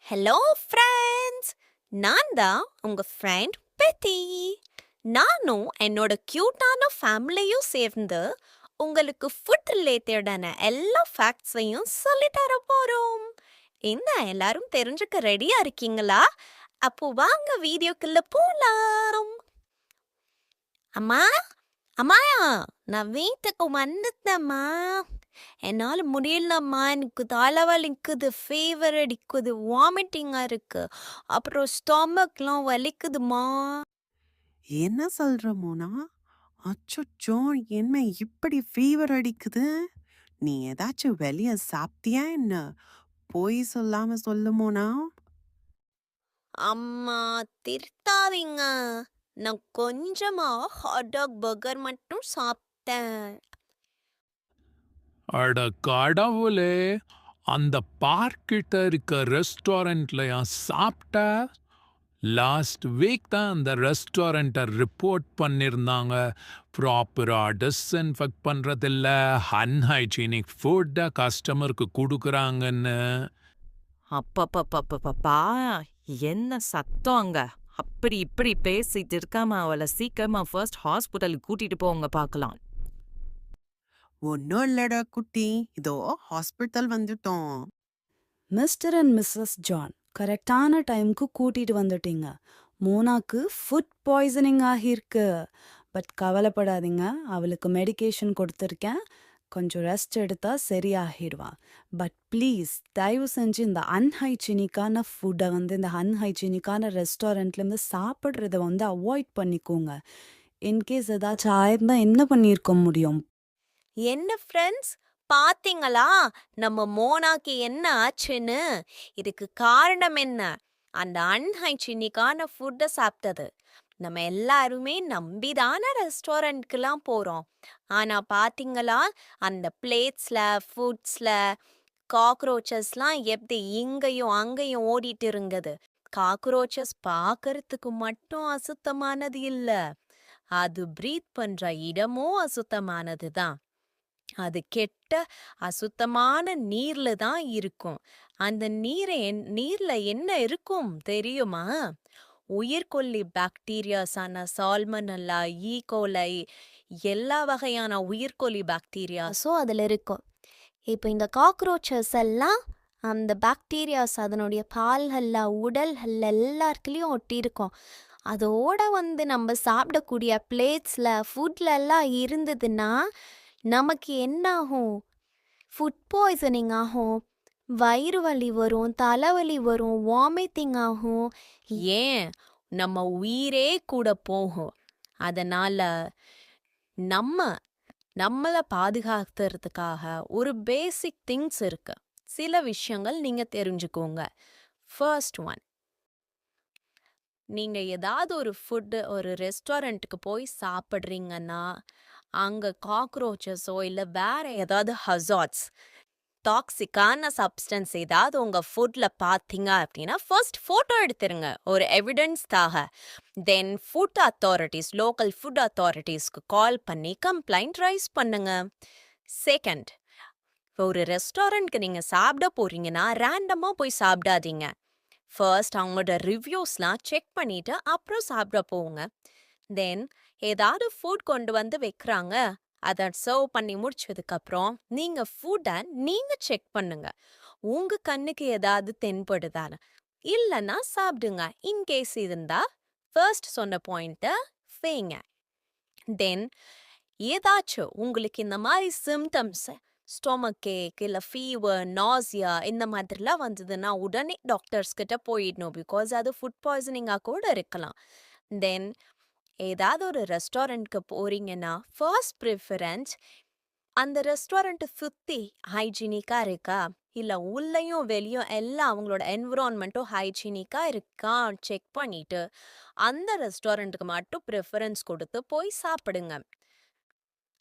Hello friends, நான் தான் உங்க ஃப்ரெண்ட் பெத்தி. நானும் என்னோட கியூட்டான ஃபேமிலியும் சேர்ந்து உங்களுக்கு ஃபுட் ரிலேட்டடான எல்லா ஃபேக்ட்ஸையும் சொல்லி தர போறோம். என்ன எல்லாரும் தெரிஞ்சுக்க ரெடியா இருக்கீங்களா? அப்போ வாங்க வீடியோக்குள்ள போலாம். அம்மா, அம்மாயா, நான் வீட்டுக்கு வந்துட்டேம்மா. என்னால முடியலம்மா, எனக்கு தலைவலிக்குது, ஃபீவர் அடிக்குது, வாமிட்டிங்கா இருக்கு, அப்புறம் ஸ்டொமக்லாம் வலிக்குதுமா. என்ன சொல்ற மோனா? அச்சச்சோ! என்ன இப்படி ஃபீவர் அடிக்குது? நீ ஏதாச்சும் வெளிய சாப்பிட்டியா என்ன? பொய் சொல்லாம சொல்லு மோனா. அம்மா, திருத்தாதீங்க. நான் கொஞ்சமா ஹாட் டாக் பர்கர் மட்டும் சாப்பிட்டேன். அட கடவுளே! அந்த பார்க்கிட்ட இருக்க ரெஸ்டாரண்ட்லயா சாப்பிட்ட? லாஸ்ட் வீக் தான் அந்த ரெஸ்டாரண்ட்ட ரிப்போர்ட் பண்ணியிருந்தாங்க. ப்ராப்பரா டிஸ்இன்ஃபெக்ட் பண்றதில்ல, அன்ஹைஜீனிக் ஃபுட்ட கஸ்டமருக்கு குடுக்குறாங்கன்னு. அப்பப்பப்பப்பப்பா! என்ன சத்தம் அங்க? அப்படி இப்படி பேசிட்டு இருக்காம அவள சீக்கிரமா ஃபர்ஸ்ட் ஹாஸ்பிட்டலுக்கு கூட்டிட்டு போங்க பார்க்கலாம். ஒண்ணும் இல்லடா குட்டி. இதோ ஹாஸ்பிட்டல் வந்துட்டோம். மிஸ்டர் அண்ட் மிஸ்ஸஸ் ஜான், கரெக்டான டைம்க்கு கூட்டிட்டு வந்துட்டீங்க. மோனாக்கு ஃபுட் பாய்சனிங் ஆகியிருக்கு. பட் கவலைப்படாதீங்க, அவளுக்கு மெடிகேஷன் கொடுத்துருக்கேன். கொஞ்சம் ரெஸ்ட் எடுத்தா சரியாகிடுவா. பட் ப்ளீஸ் தயவு செஞ்சு இந்த அன்ஹைஜீனிக்கான ஃபுட்டை இந்த அன்ஹைஜீனிக்கான ரெஸ்டாரண்ட்லேருந்து சாப்பிட்றத அவாய்ட் பண்ணிக்கோங்க. இன்கேஸ் ஏதாச்சும் ஆயிருந்தா என்ன பண்ணியிருக்க முடியும்? என்ன ஃப்ரெண்ட்ஸ், பாத்தீங்களா நம்ம மோனாக்கு என்ன ஆச்சுன்னு? இதுக்கு காரணம் என்ன? அந்த அன்ஹைஜீனிக்கான ஃபுட்டை சாப்பிட்டது. நம்ம எல்லாருமே நம்பிதான ரெஸ்டாரண்ட்க்குலாம் போறோம். ஆனா பாத்தீங்களா, அந்த பிளேட்ஸ்ல, ஃபுட்ஸ்ல காக்ரோச்சஸ்லாம் எப்படி இங்கேயும் அங்கேயும் ஓடிட்டு இருந்தது. காக்ரோச்சஸ் பார்க்கறதுக்கு மட்டும் அசுத்தமானது இல்ல, அது பிரீத் பண்ற இடமும் அசுத்தமானது தான். அது கெட்ட அசுத்தமான நீர்ல தான் இருக்கும். அந்த நீர்ல என்ன இருக்கும் தெரியுமா? உயிர்கொல்லி பாக்டீரியாஸான சால்மனல்லா, ஈகோலை, எல்லா வகையான உயிர்கொல்லி பாக்டீரியாஸும் அதுல இருக்கும். இப்போ இந்த காக்ரோச்சஸ் எல்லாம் அந்த பாக்டீரியாஸ் அதனுடைய பால்கள்ல, உடல்கள்ல எல்லாத்துலேயும் ஒட்டியிருக்கும். அதோட நம்ம சாப்பிடக்கூடிய பிளேட்ஸில், ஃபுட்ல எல்லாம் இருந்ததுன்னா நமக்கு என்ன ஆகும்? ஃபுட் பாய்சனிங் ஆகும், வயிறு வலி வரும், தலைவலி வரும், வாமிட்டிங் ஆகும், ஏன் நம்ம உயிரே கூட போகும். அதனால நம்ம நம்மளை பாதுகாக்கிறதுக்காக ஒரு பேசிக் திங்ஸ் இருக்கு. சில விஷயங்கள் நீங்க தெரிஞ்சுக்கோங்க. ஃபர்ஸ்ட் ஒன், நீங்க ஏதாவது ஒரு ரெஸ்டாரண்ட்டுக்கு போய் சாப்பிட்றீங்கன்னா அங்க காக்ரோச்சஸோ இல்ல வேற ஏதாவது ஹசார்ட்ஸ், டாக்ஸிக்கான சப்ஸ்டன்ஸ் ஏதாவது உங்க ஃபுட்ல பார்த்தீங்க அப்படின்னா ஃபர்ஸ்ட் ஃபோட்டோ எடுத்துருங்க ஒரு எவிடன்ஸ்க்காக. தென் ஃபுட் அத்தாரிட்டிஸ், லோக்கல் ஃபுட் அத்தாரிட்டிஸ்க்கு கால் பண்ணி கம்ப்ளைண்ட் ரைஸ் பண்ணுங்க. செகண்ட், ஒரு ரெஸ்டாரண்ட்க்கு நீங்க சாப்பிட போறீங்கன்னா ரேண்டமா போய் சாப்பிடாதீங்க. ஃபர்ஸ்ட் அவங்களோட ரிவ்யூஸ்லாம் செக் பண்ணிட்டு அப்புறம் சாப்பிட போங்க. தென் ஏதாவது ஃபுட் கொண்டு வந்து வைக்கிறாங்க, அதை சர்வ் பண்ணி முடிச்சதுக்கப்புறம் நீங்கள் ஃபுட்டை நீங்கள் செக் பண்ணுங்க. உங்கள் கண்ணுக்கு ஏதாவது தென்படுதான்னு. இல்லைன்னா சாப்பிடுங்க. இன்கேஸ் இருந்தா ஃபர்ஸ்ட் சொன்ன பாயிண்ட்டை செய்யுங்க. தென் ஏதாச்சும் உங்களுக்கு இந்த மாதிரி சிம்டம்ஸ், ஸ்டொமக் ஏக் இல்லை ஃபீவர், நாசியா இந்த மாதிரிலாம் வந்ததுன்னா உடனே டாக்டர்ஸ் கிட்ட போயிடணும். பிகாஸ் அது ஃபுட் பாய்சனிங்காக கூட இருக்கலாம். தென் ஏதாவது ஒரு ரெஸ்டாரண்ட்க்கு போறீங்கன்னா ஃபர்ஸ்ட் ப்ரிஃபரன்ஸ் அந்த ரெஸ்டாரண்ட்டை சுற்றி ஹைஜீனிக்காக இருக்கா, இல்லை உள்ளேயும் வெளியும் எல்லாம் அவங்களோட என்விரான்மெண்ட்டும் ஹைஜீனிக்காக இருக்கா செக் பண்ணிட்டு அந்த ரெஸ்டாரண்ட்டுக்கு மட்டும் ப்ரிஃபரன்ஸ் கொடுத்து போய் சாப்பிடுங்க.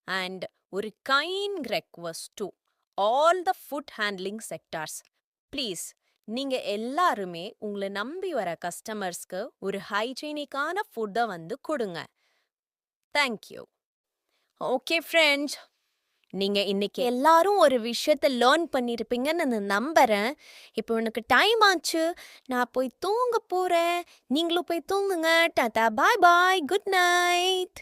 அண்ட் ஒரு kind request to all the food handling sectors, please நீங்க எல்லாருமே உங்களை நம்பி வர கஸ்டமர்ஸ்க்கு ஒரு ஹைஜீனிக்கான ஃபுட்டை கொடுங்க. தேங்க்யூ. ஓகே ஃப்ரெண்ட்ஸ், நீங்க இன்னைக்கு எல்லாரும் ஒரு விஷயத்த லேர்ன் பண்ணிருப்பீங்கன்னு நான் நம்புறேன். இப்போ எனக்கு டைம் ஆச்சு. நான் போய் தூங்க போறேன். நீங்களும் போய் தூங்குங்க. Tata bye bye. Good night.